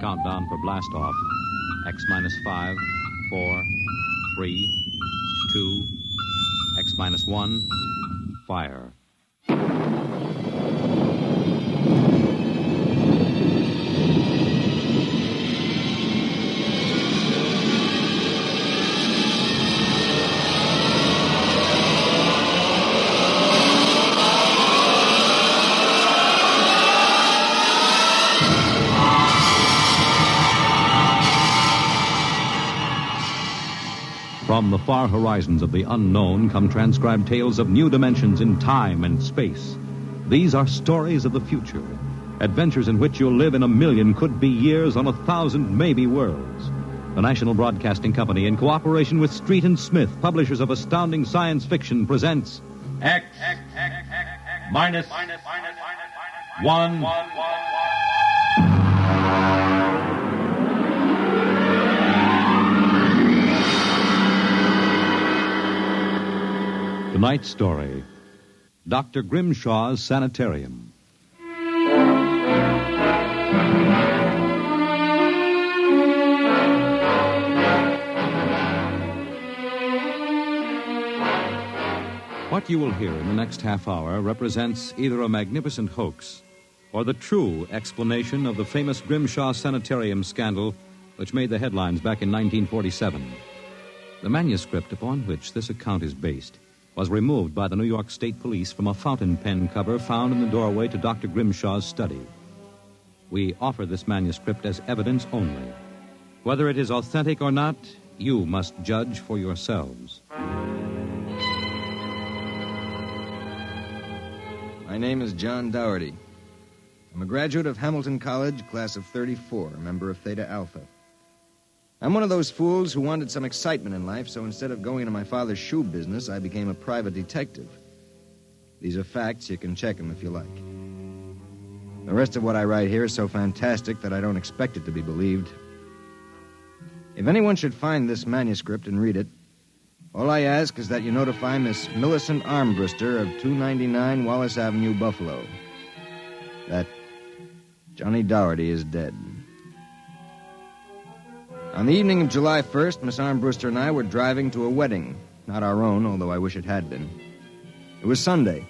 Countdown for blast off. X minus 5, 4, 3, 2, X minus 1, fire. From the far horizons of the unknown come transcribed tales of new dimensions in time and space. These are stories of the future, adventures in which you'll live in a million could-be years on 1,000 maybe worlds. The National Broadcasting Company, in cooperation with Street and Smith, publishers of astounding science fiction, presents X minus 1. Tonight's story, Dr. Grimshaw's Sanitarium. What you will hear in the next half hour represents either a magnificent hoax or the true explanation of the famous Grimshaw Sanitarium scandal which made the headlines back in 1947. The manuscript upon which this account is based was removed by the New York State Police from a fountain pen cover found in the doorway to Dr. Grimshaw's study. We offer this manuscript as evidence only. Whether it is authentic or not, you must judge for yourselves. My name is John Dougherty. I'm a graduate of Hamilton College, class of 34, a member of Theta Alpha. I'm one of those fools who wanted some excitement in life, so instead of going into my father's shoe business, I became a private detective. These are facts. You can check them if you like. The rest of what I write here is so fantastic that I don't expect it to be believed. If anyone should find this manuscript and read it, all I ask is that you notify Miss Millicent Armbruster of 299 Wallace Avenue, Buffalo, that Johnny Dougherty is dead. On the evening of July 1st, Miss Armbruster and I were driving to a wedding. Not our own, although I wish it had been. It was Sunday,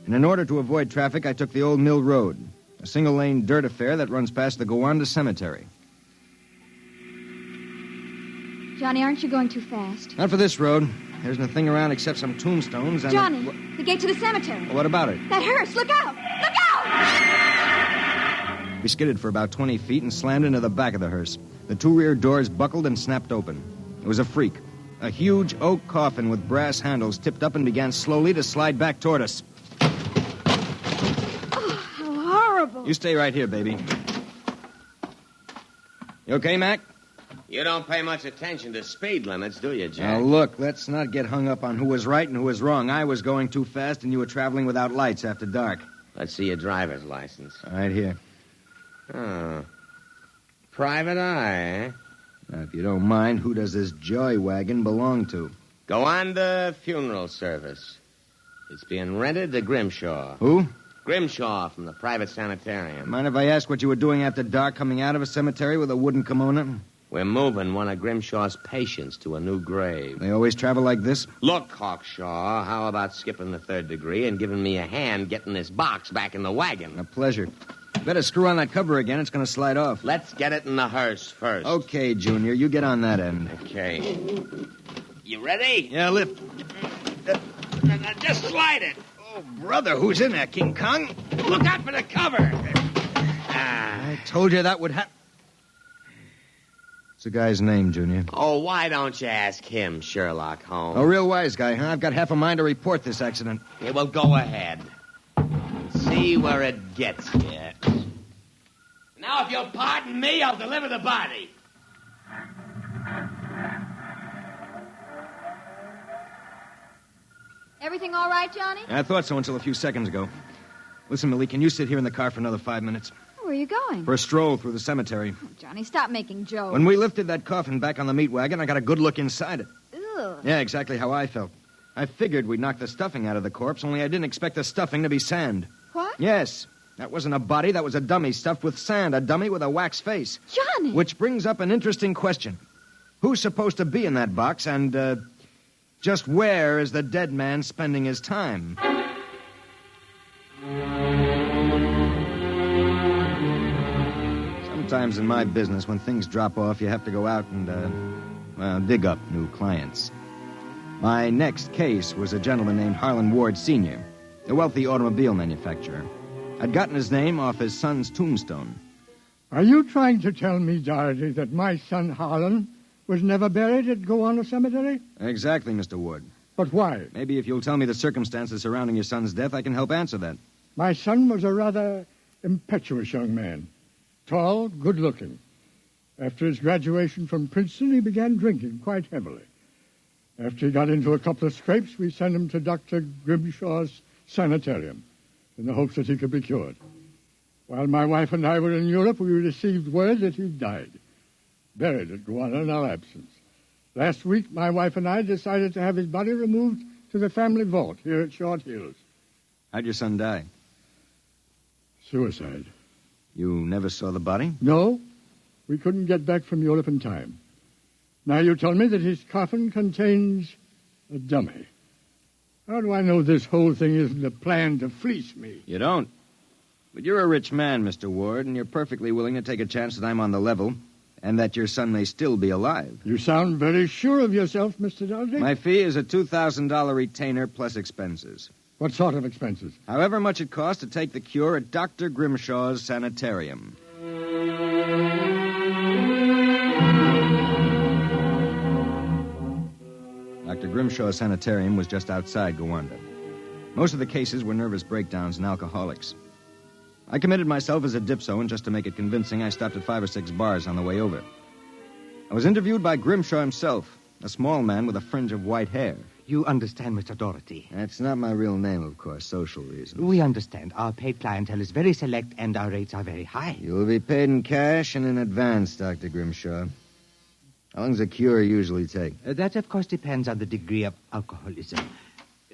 and in order to avoid traffic, I took the Old Mill Road, a single-lane dirt affair that runs past the Gowanda Cemetery. Johnny, aren't you going too fast? Not for this road. There's nothing around except some tombstones and... Johnny, the gate to the cemetery. Well, what about it? That hearse, look out! Look out! We skidded for about 20 feet and slammed into the back of the hearse. The two rear doors buckled and snapped open. It was a freak. A huge oak coffin with brass handles tipped up and began slowly to slide back toward us. Oh, how horrible. You stay right here, baby. You okay, Mac? You don't pay much attention to speed limits, do you, Jack? Now, look, let's not get hung up on who was right and who was wrong. I was going too fast, and you were traveling without lights after dark. Let's see your driver's license. Right here. Oh. Private eye, eh? Now, if you don't mind, who does this joy wagon belong to? Gowanda Funeral Service. It's being rented to Grimshaw. Who? Grimshaw from the private sanitarium. Mind if I ask what you were doing after dark coming out of a cemetery with a wooden kimono? We're moving one of Grimshaw's patients to a new grave. They always travel like this? Look, Hawkshaw, how about skipping the third degree and giving me a hand getting this box back in the wagon? A pleasure. Better screw on that cover again. It's going to slide off. Let's get it in the hearse first. Okay, Junior. You get on that end. Okay. You ready? Yeah, lift. Now, just slide it. Oh, brother, who's in there, King Kong? Look out for the cover. I told you that would happen. What's the guy's name, Junior? Oh, why don't you ask him, Sherlock Holmes? A real wise guy, huh? I've got half a mind to report this accident. Yeah, well, go ahead. See where it gets you. Now, if you'll pardon me, I'll deliver the body. Everything all right, Johnny? I thought so until a few seconds ago. Listen, Millie, can you sit here in the car for another 5 minutes? Where are you going? For a stroll through the cemetery. Oh, Johnny, stop making jokes. When we lifted that coffin back on the meat wagon, I got a good look inside it. Ugh. Yeah, exactly how I felt. I figured we'd knock the stuffing out of the corpse, only I didn't expect the stuffing to be sand. What? Yes. That wasn't a body, that was a dummy stuffed with sand, a dummy with a wax face. Johnny! Which brings up an interesting question. Who's supposed to be in that box, and, just where is the dead man spending his time? Sometimes in my business, when things drop off, you have to go out and, dig up new clients. My next case was a gentleman named Harlan Ward Sr., a wealthy automobile manufacturer. I'd gotten his name off his son's tombstone. Are you trying to tell me, Doherty, that my son Harlan was never buried at Gowanna Cemetery? Exactly, Mr. Ward. But why? Maybe if you'll tell me the circumstances surrounding your son's death, I can help answer that. My son was a rather impetuous young man. Tall, good-looking. After his graduation from Princeton, he began drinking quite heavily. After he got into a couple of scrapes, we sent him to Dr. Grimshaw's Sanitarium in the hopes that he could be cured. While my wife and I were in Europe, we received word that he died, buried at Gowanna in our absence. Last week, my wife and I decided to have his body removed to the family vault here at Short Hills. How'd your son die? Suicide. You never saw the body? No, we couldn't get back from Europe in time. Now you tell me that his coffin contains a dummy. How do I know this whole thing isn't a plan to fleece me? You don't. But you're a rich man, Mr. Ward, and you're perfectly willing to take a chance that I'm on the level and that your son may still be alive. You sound very sure of yourself, Mr. Doherty. My fee is a $2,000 retainer plus expenses. What sort of expenses? However much it costs to take the cure at Dr. Grimshaw's Sanitarium. Dr. Grimshaw's Sanitarium was just outside Gowanna. Most of the cases were nervous breakdowns and alcoholics. I committed myself as a dipso, and just to make it convincing, I stopped at 5 or 6 bars on the way over. I was interviewed by Grimshaw himself, a small man with a fringe of white hair. You understand, Mr. Doherty. That's not my real name, of course, social reasons. We understand. Our paid clientele is very select, and our rates are very high. You will be paid in cash and in advance, Dr. Grimshaw. How long does a cure usually take? That, of course, depends on the degree of alcoholism.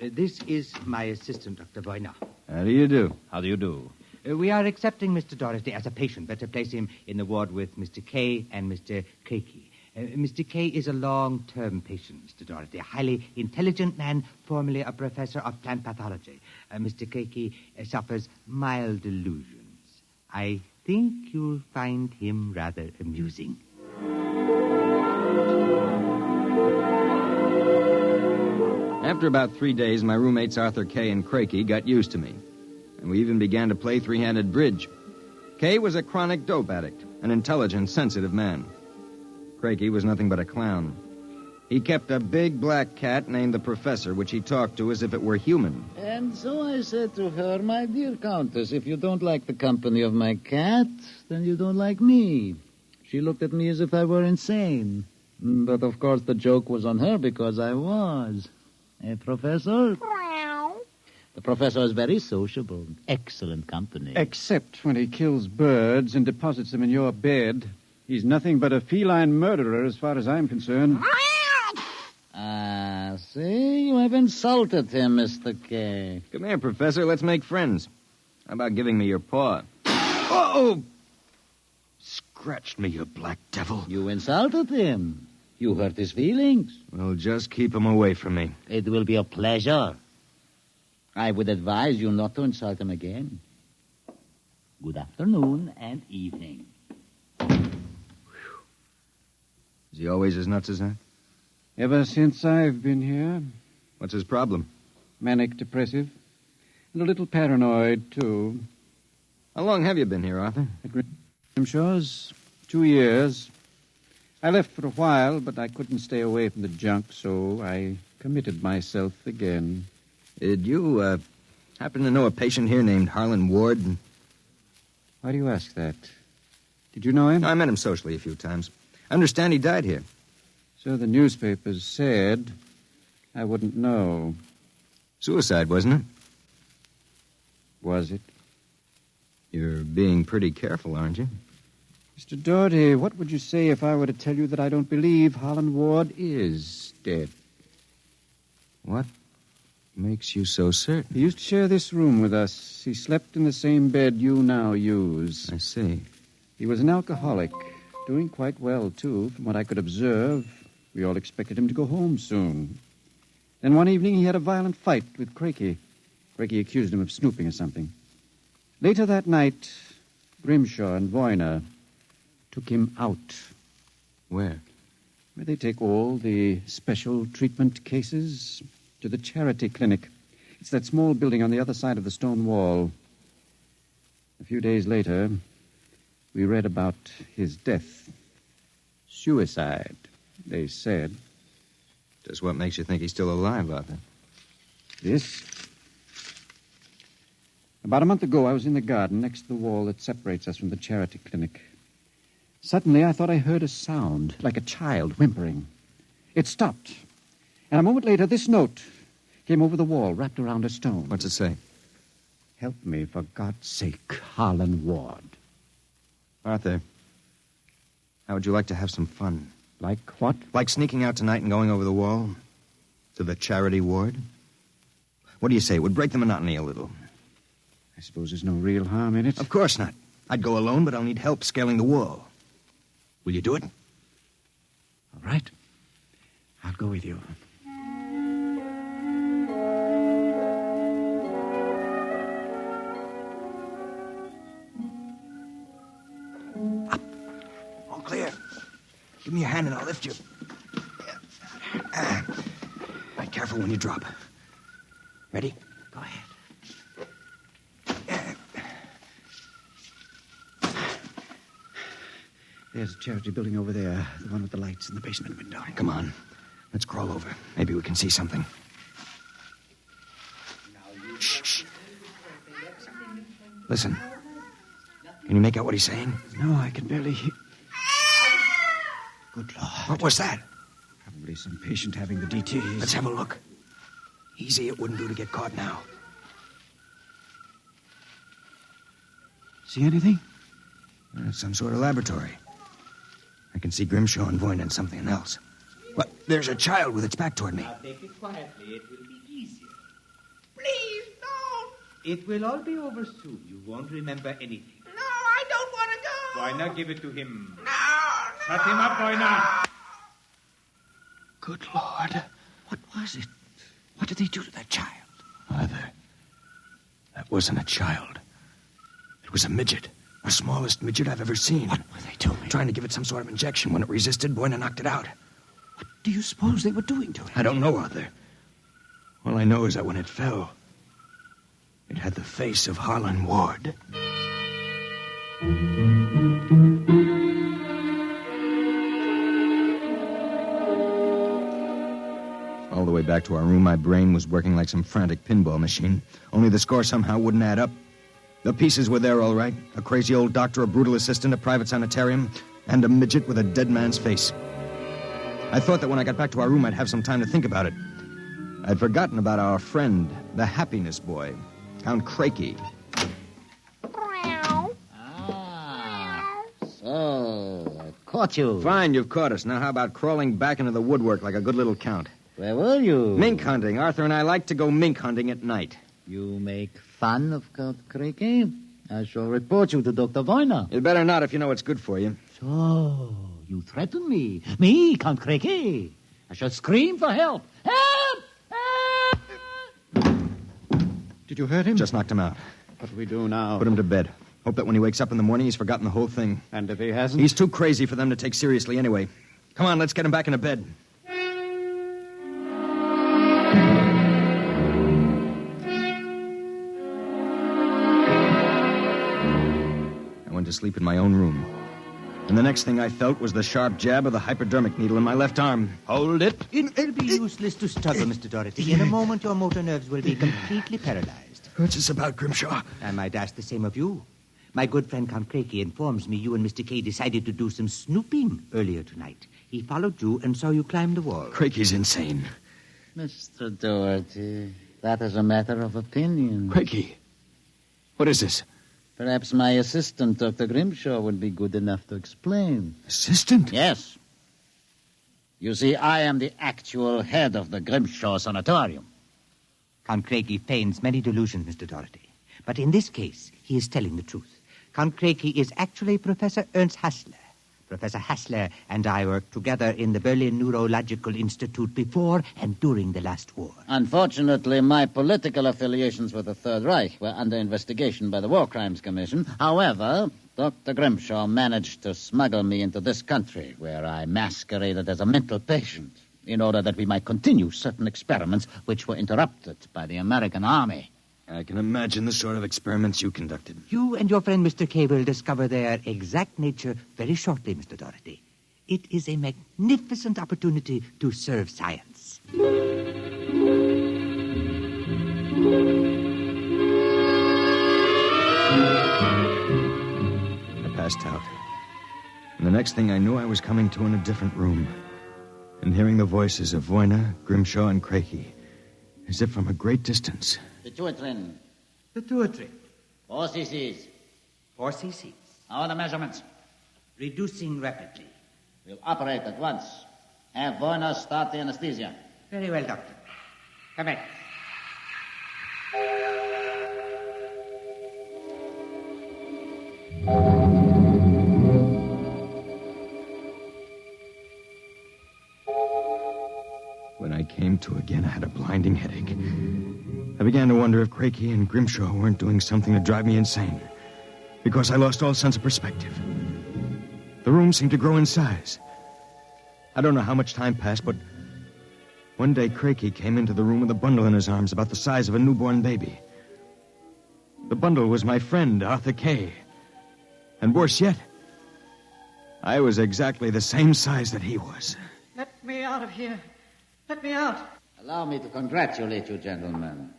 This is my assistant, Dr. Boyner. How do you do? How do you do? We are accepting Mr. Doherty as a patient. Better place him in the ward with Mr. K and Mr. Keiki. Mr. K is a long-term patient, Mr. Doherty, a highly intelligent man, formerly a professor of plant pathology. Mr. Keiki suffers mild delusions. I think you'll find him rather amusing. After about 3 days, my roommates Arthur Kay and Crakey got used to me. And we even began to play three-handed bridge. Kay was a chronic dope addict, an intelligent, sensitive man. Crakey was nothing but a clown. He kept a big black cat named the Professor, which he talked to as if it were human. And so I said to her, my dear Countess, if you don't like the company of my cat, then you don't like me. She looked at me as if I were insane. But, of course, the joke was on her because I was. Professor? The professor is very sociable. Excellent company. Except when he kills birds and deposits them in your bed. He's nothing but a feline murderer as far as I'm concerned. Ah, see? You have insulted him, Mr. K. Come here, Professor. Let's make friends. How about giving me your paw? Oh! Scratched me, you black devil. You insulted him. You hurt his feelings. Well, just keep him away from me. It will be a pleasure. I would advise you not to insult him again. Good afternoon and evening. Is he always as nuts as that? Ever since I've been here. What's his problem? Manic depressive. And a little paranoid, too. How long have you been here, Arthur? At Grimshaw's 2 years. I left for a while, but I couldn't stay away from the junk, so I committed myself again. Did you, happen to know a patient here named Harlan Ward? Why do you ask that? Did you know him? I met him socially a few times. I understand he died here. So the newspapers said. I wouldn't know. Suicide, wasn't it? Was it? You're being pretty careful, aren't you? Mr. Doherty, what would you say if I were to tell you that I don't believe Harlan Ward is dead? What? makes you so certain? He used to share this room with us. He slept in the same bed you now use. I see. He was an alcoholic, doing quite well, too. From what I could observe, we all expected him to go home soon. Then one evening he had a violent fight with Crakey. Crakey accused him of snooping or something. Later that night, Grimshaw and Voyner took him out. Where? Where they take all the special treatment cases to the charity clinic. It's that small building on the other side of the stone wall. A few days later, we read about his death. Suicide, they said. Just what makes you think he's still alive, Arthur? This? About a month ago, I was in the garden next to the wall that separates us from the charity clinic. Suddenly, I thought I heard a sound, like a child whimpering. It stopped. And a moment later, this note came over the wall, wrapped around a stone. What's it say? Help me, for God's sake, Harlan Ward. Arthur, how would you like to have some fun? Like what? Like sneaking out tonight and going over the wall to the charity ward? What do you say? It would break the monotony a little. I suppose there's no real harm in it. Of course not. I'd go alone, but I'll need help scaling the wall. Will you do it? All right. I'll go with you. Up. All clear. Give me your hand and I'll lift you. Be careful when you drop. Ready? Go ahead. There's a charity building over there, the one with the lights in the basement window. Come on. Let's crawl over. Maybe we can see something. Shh. Listen. Can you make out what he's saying? No, I can barely hear. Good Lord. What was that? Probably some patient having the DTs. Let's have a look. Easy, it wouldn't do to get caught now. See anything? It's some sort of laboratory. I can see Grimshaw and Voyner and something else. What? There's a child with its back toward me. Now take it quietly. It will be easier. Please, don't. It will all be over soon. You won't remember anything. No, I don't want to go. Why not give it to him? No. Shut him up, Voyner. Good Lord. What was it? What did they do to that child? Arthur, that wasn't a child. It was a midget. The smallest midget I've ever seen. What were they doing? Trying to give it some sort of injection. When it resisted, Voyner knocked it out. What do you suppose they were doing to it? I don't know, Arthur. All I know is that when it fell, it had the face of Harlan Ward. All the way back to our room, my brain was working like some frantic pinball machine. Only the score somehow wouldn't add up. The pieces were there, all right. A crazy old doctor, a brutal assistant, a private sanitarium, and a midget with a dead man's face. I thought that when I got back to our room, I'd have some time to think about it. I'd forgotten about our friend, the happiness boy, Count Crakey. So, I've caught you. Fine, you've caught us. Now how about crawling back into the woodwork like a good little count? Where were you? Mink hunting. Arthur and I like to go mink hunting at night. You make fun of Count Crakey? I shall report you to Dr. Voyner. You'd better not if you know what's good for you. So, you threaten me? Me, Count Crakey? I shall scream for help. Help! Help! Did you hurt him? Just knocked him out. What do we do now? Put him to bed. Hope that when he wakes up in the morning, he's forgotten the whole thing. And if he hasn't? He's too crazy for them to take seriously anyway. Come on, let's get him back into bed. I went to sleep in my own room. And the next thing I felt was the sharp jab of the hypodermic needle in my left arm. Hold it. It'll be useless to struggle, Mr. Doherty. In a moment, your motor nerves will be completely paralyzed. What's this about, Grimshaw? I might ask the same of you. My good friend Count Crakey informs me you and Mr. Kay decided to do some snooping earlier tonight. He followed you and saw you climb the wall. Crakey's insane. Mr. Doherty, that is a matter of opinion. Crakey, what is this? Perhaps my assistant, Dr. Grimshaw, would be good enough to explain. Assistant? Yes. You see, I am the actual head of the Grimshaw Sanitarium. Count Craigie feigns many delusions, Mr. Doherty. But in this case, he is telling the truth. Count Craigie is actually Professor Ernst Hassler. Professor Hassler and I worked together in the Berlin Neurological Institute before and during the last war. Unfortunately, my political affiliations with the Third Reich were under investigation by the War Crimes Commission. However, Dr. Grimshaw managed to smuggle me into this country, where I masqueraded as a mental patient in order that we might continue certain experiments which were interrupted by the American army. I can imagine the sort of experiments you conducted. You and your friend Mr. Kay will discover their exact nature very shortly, Mr. Doherty. It is a magnificent opportunity to serve science. I passed out. And the next thing I knew, I was coming to in a different room and hearing the voices of Voyna, Grimshaw, and Craigie, as if from a great distance. Pituitrin. Pituitary. 4 cc's. 4 cc's. How are the measurements? Reducing rapidly. We'll operate at once. Have Voyna start the anesthesia. Very well, Doctor. Come in. When I came to again, I had a blinding headache. I began to wonder if Craigie and Grimshaw weren't doing something to drive me insane, because I lost all sense of perspective. The room seemed to grow in size. I don't know how much time passed, but one day Craigie came into the room with a bundle in his arms about the size of a newborn baby. The bundle was my friend, Arthur Kay. And worse yet, I was exactly the same size that he was. Let me out of here. Let me out. Allow me to congratulate you, gentlemen.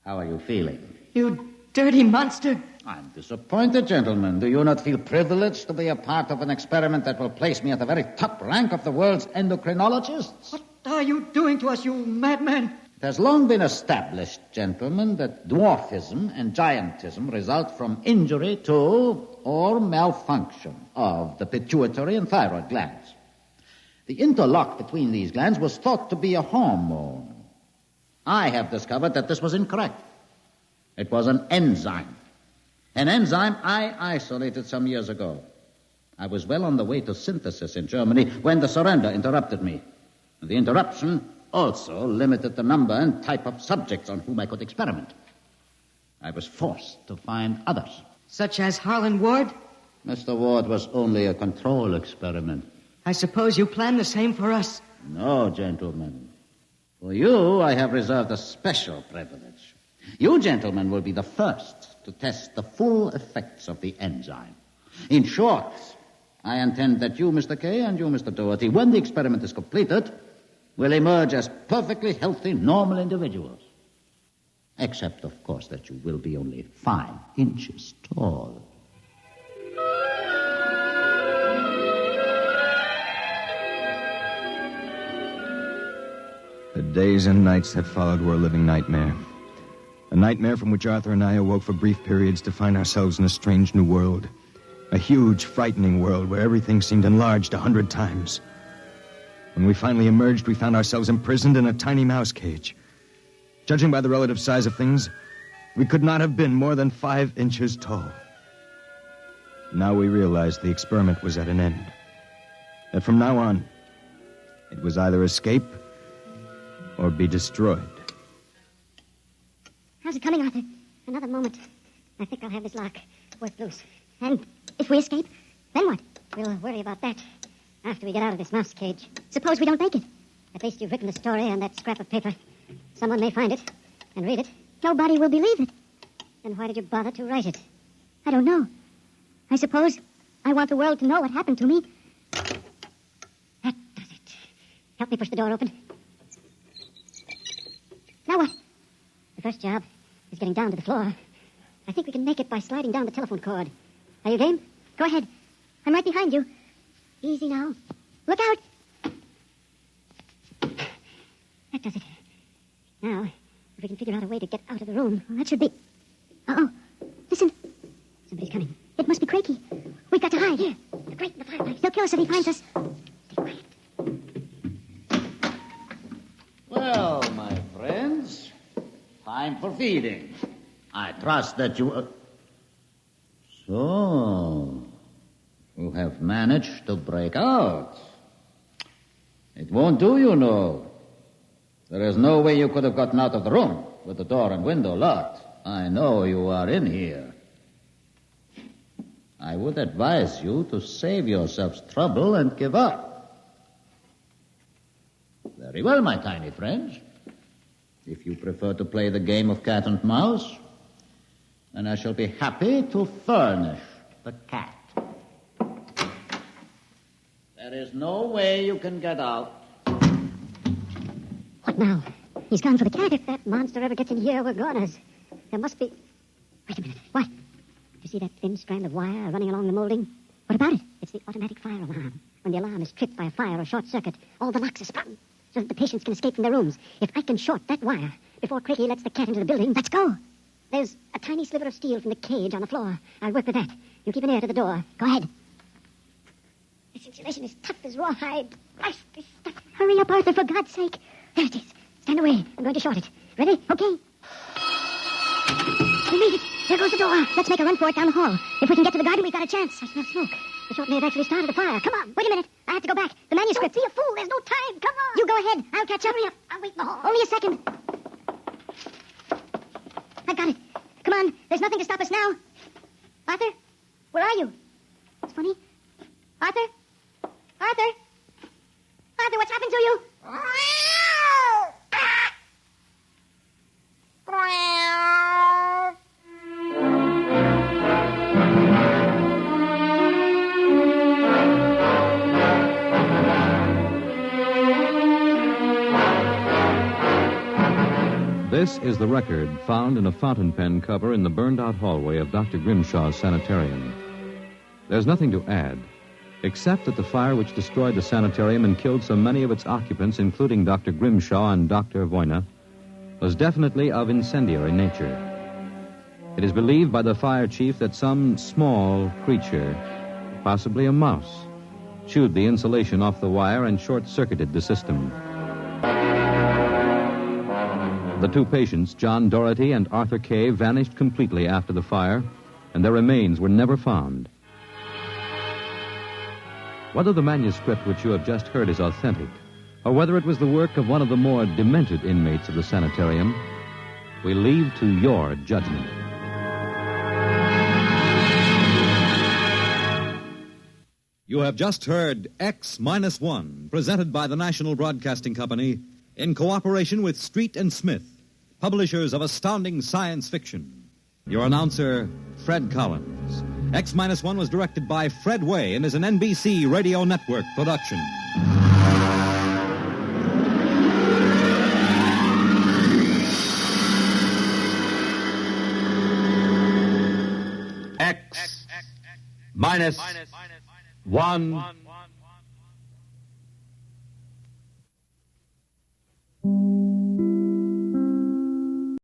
How are you feeling? You dirty monster. I'm disappointed, gentlemen. Do you not feel privileged to be a part of an experiment that will place me at the very top rank of the world's endocrinologists? What are you doing to us, you madman? It has long been established, gentlemen, that dwarfism and giantism result from injury to or malfunction of the pituitary and thyroid glands. The interlock between these glands was thought to be a hormone. I have discovered that this was incorrect. It was an enzyme. An enzyme I isolated some years ago. I was well on the way to synthesis in Germany when the surrender interrupted me. The interruption also limited the number and type of subjects on whom I could experiment. I was forced to find others. Such as Harlan Ward? Mr. Ward was only a control experiment. I suppose you plan the same for us. No, gentlemen. For you, I have reserved a special privilege. You, gentlemen, will be the first to test the full effects of the enzyme. In short, I intend that you, Mr. Kay, and you, Mr. Doherty, when the experiment is completed, will emerge as perfectly healthy, normal individuals. Except, of course, that you will be only 5 inches tall. The days and nights that followed were a living nightmare. A nightmare from which Arthur and I awoke for brief periods to find ourselves in a strange new world. A huge, frightening world where everything seemed enlarged 100 times. When we finally emerged, we found ourselves imprisoned in a tiny mouse cage. Judging by the relative size of things, we could not have been more than 5 inches tall. Now we realized the experiment was at an end. That from now on, it was either escape or be destroyed. How's it coming, Arthur? Another moment. I think I'll have this lock worked loose. And if we escape, then what? We'll worry about that after we get out of this mouse cage. Suppose we don't make it. At least you've written the story on that scrap of paper. Someone may find it and read it. Nobody will believe it. Then why did you bother to write it? I don't know. I suppose I want the world to know what happened to me. That does it. Help me push the door open. Now what? The first job is getting down to the floor. I think we can make it by sliding down the telephone cord. Are you game? Go ahead. I'm right behind you. Easy now. Look out! That does it. Now, if we can figure out a way to get out of the room, well, that should be... Uh-oh. Listen. Somebody's coming. It must be Craigie. We've got to hide. Here. The grate in the fireplace. He'll kill us if he finds us. Stay quiet. Well, my friends, Time for feeding. I trust that you... So, you have managed to break out. It won't do, you know. There is no way you could have gotten out of the room with the door and window locked. I know you are in here. I would advise you to save yourselves trouble and give up. Very well, my tiny friends. If you prefer to play the game of cat and mouse, then I shall be happy to furnish the cat. There is no way you can get out. What now? He's gone for the cat. If that monster ever gets in here, we're goners. There must be... Wait a minute. What? You see that thin strand of wire running along the molding? What about it? It's the automatic fire alarm. When the alarm is tripped by a fire or short circuit, all the locks are sprung so that the patients can escape from their rooms. If I can short that wire before Craigie lets the cat into the building, let's go. There's a tiny sliver of steel from the cage on the floor. I'll work with that. You keep an ear to the door. Go ahead. This insulation is tough as rawhide. Christ, this stuff. Hurry up, Arthur, for God's sake. There it is. Stand away. I'm going to short it. Ready? Okay. We made it. There goes the door. Let's make a run for it down the hall. If we can get to the garden, we've got a chance. I smell smoke. The short may have actually started a fire. Come on. Wait a minute. I have to go back. The manuscript. Don't be a fool. There's no time. Come on. You go ahead. I'll catch up. Hurry up. I'll wait in the hall. Only a second. I've got it. Come on. There's nothing to stop us now. Arthur? Where are you? It's funny. Arthur? Arthur? Arthur, what's happened to you? This is the record found in a fountain pen cover in the burned-out hallway of Dr. Grimshaw's sanitarium. There's nothing to add, except that the fire which destroyed the sanitarium and killed so many of its occupants, including Dr. Grimshaw and Dr. Voyna, was definitely of incendiary nature. It is believed by the fire chief that some small creature, possibly a mouse, chewed the insulation off the wire and short-circuited the system. The two patients, John Doherty and Arthur Kay, vanished completely after the fire, and their remains were never found. Whether the manuscript which you have just heard is authentic, or whether it was the work of one of the more demented inmates of the sanitarium, we leave to your judgment. You have just heard X-1, presented by the National Broadcasting Company in cooperation with Street and Smith, publishers of astounding science fiction. Your announcer, Fred Collins. X-1 was directed by Fred Way and is an NBC Radio Network production. X-1